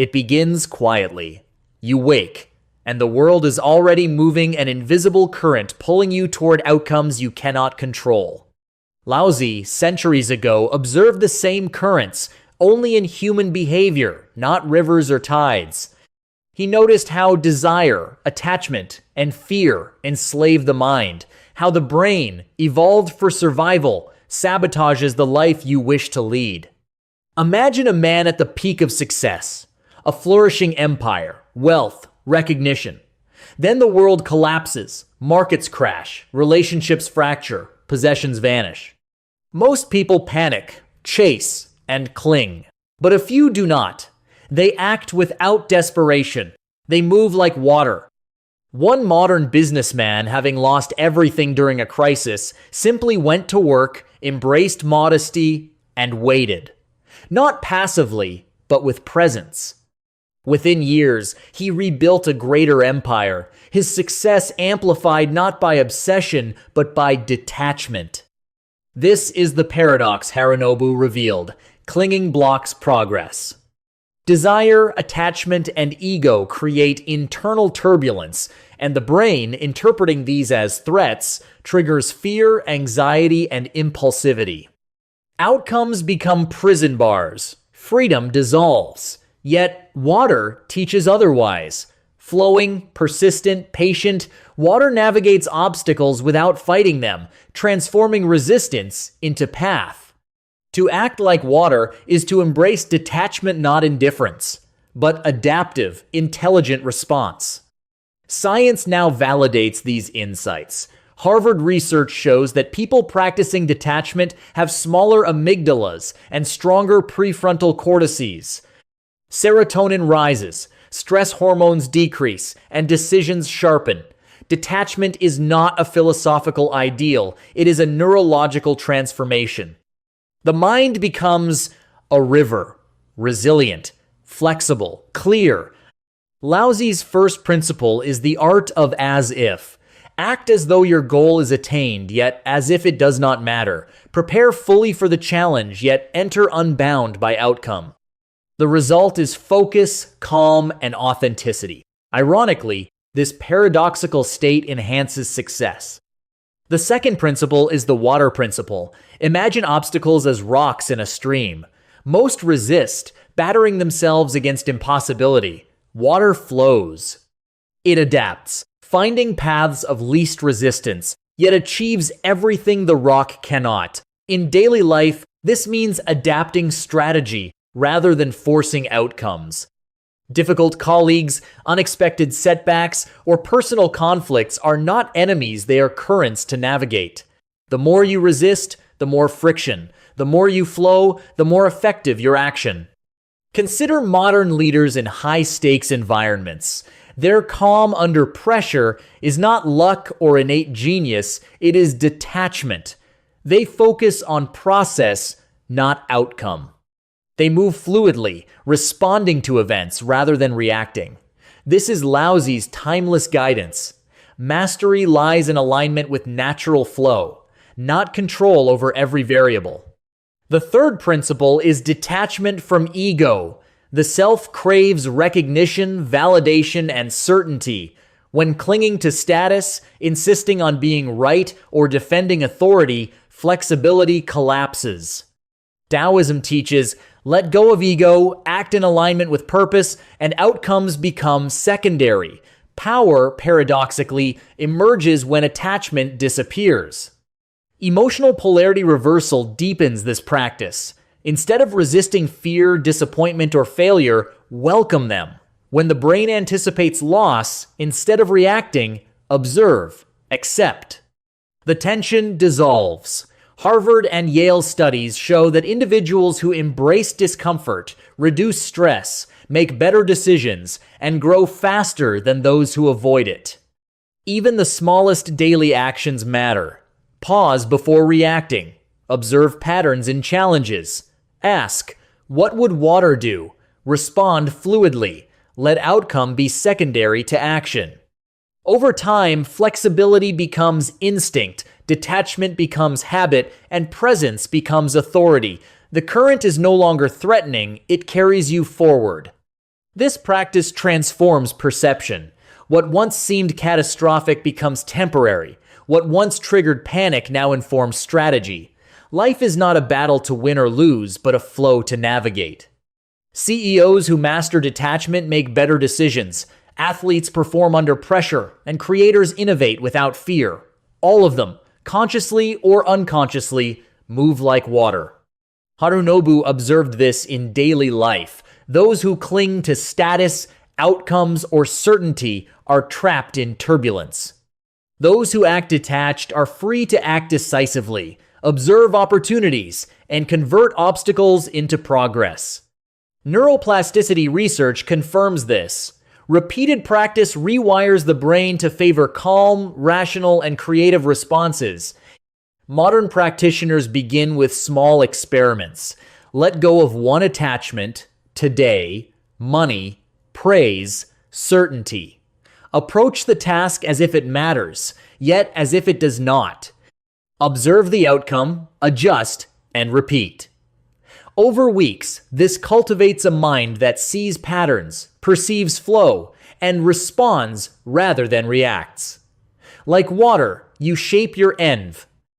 It begins quietly. You wake, and the world is already moving an invisible current pulling you toward outcomes you cannot control. Laozi, centuries ago, observed the same currents, only in human behavior, not rivers or tides. He noticed how desire, attachment, and fear enslave the mind, how the brain, evolved for survival, sabotages the life you wish to lead. Imagine a man at the peak of success, a flourishing empire, wealth, recognition. Then the world collapses, markets crash, relationships fracture, possessions vanish. Most people panic, chase, and cling, but a few do not. They act without desperation. They move like water. One modern businessman, having lost everything during a crisis, simply went to work, embraced modesty, and waited. Not passively, but with presence. Within years, he rebuilt a greater empire, his success amplified not by obsession, but by detachment. This is the paradox Harunobu revealed. Clinging blocks progress. Desire, attachment, and ego create internal turbulence, and the brain, interpreting these as threats, triggers fear, anxiety, and impulsivity. Outcomes become prison bars. Freedom dissolves. Yet, water teaches otherwise. Flowing, persistent, patient, water navigates obstacles without fighting them, transforming resistance into path. To act like water is to embrace detachment, not indifference, but adaptive, intelligent response. Science now validates these insights. Harvard research shows that people practicing detachment have smaller amygdalas and stronger prefrontal cortices. Serotonin rises, stress hormones decrease, and decisions sharpen. Detachment is not a philosophical ideal, it is a neurological transformation. The mind becomes a river, resilient, flexible, clear. Laozi's first principle is the art of as if. Act as though your goal is attained, yet as if it does not matter. Prepare fully for the challenge, yet enter unbound by outcome. The result is focus, calm, and authenticity. Ironically, this paradoxical state enhances success. The second principle is the water principle. Imagine obstacles as rocks in a stream. Most resist, battering themselves against impossibility. Water flows. It adapts, finding paths of least resistance, yet achieves everything the rock cannot. In daily life, this means adapting strategy rather than forcing outcomes. Difficult colleagues, unexpected setbacks, or personal conflicts are not enemies, they are currents to navigate. The more you resist, the more friction. The more you flow, the more effective your action. Consider modern leaders in high-stakes environments. Their calm under pressure is not luck or innate genius, it is detachment. They focus on process, not outcome. They move fluidly, responding to events rather than reacting. This is Laozi's timeless guidance. Mastery lies in alignment with natural flow, not control over every variable. The third principle is detachment from ego. The self craves recognition, validation, and certainty. When clinging to status, insisting on being right, or defending authority, flexibility collapses. Taoism teaches, let go of ego, act in alignment with purpose, and outcomes become secondary. Power, paradoxically, emerges when attachment disappears. Emotional polarity reversal deepens this practice. Instead of resisting fear, disappointment, or failure, welcome them. When the brain anticipates loss, instead of reacting, observe, accept. The tension dissolves. Harvard and Yale studies show that individuals who embrace discomfort, reduce stress, make better decisions, and grow faster than those who avoid it. Even the smallest daily actions matter. Pause before reacting. Observe patterns in challenges. Ask, what would water do? Respond fluidly. Let outcome be secondary to action. Over time, flexibility becomes instinct, detachment becomes habit, and presence becomes authority. The current is no longer threatening, it carries you forward. This practice transforms perception. What once seemed catastrophic becomes temporary. What once triggered panic now informs strategy. Life is not a battle to win or lose, but a flow to navigate. CEOs who master detachment make better decisions. Athletes perform under pressure, and creators innovate without fear. All of them, consciously or unconsciously, move like water. Harunobu observed this in daily life. Those who cling to status, outcomes, or certainty are trapped in turbulence. Those who act detached are free to act decisively, observe opportunities, and convert obstacles into progress. Neuroplasticity research confirms this. Repeated practice rewires the brain to favor calm, rational, and creative responses. Modern practitioners begin with small experiments. Let go of one attachment, today, money, praise, certainty. Approach the task as if it matters, yet as if it does not. Observe the outcome, adjust, and repeat. Over weeks, this cultivates a mind that sees patterns, perceives flow, and responds rather than reacts. Like water, you shape your env,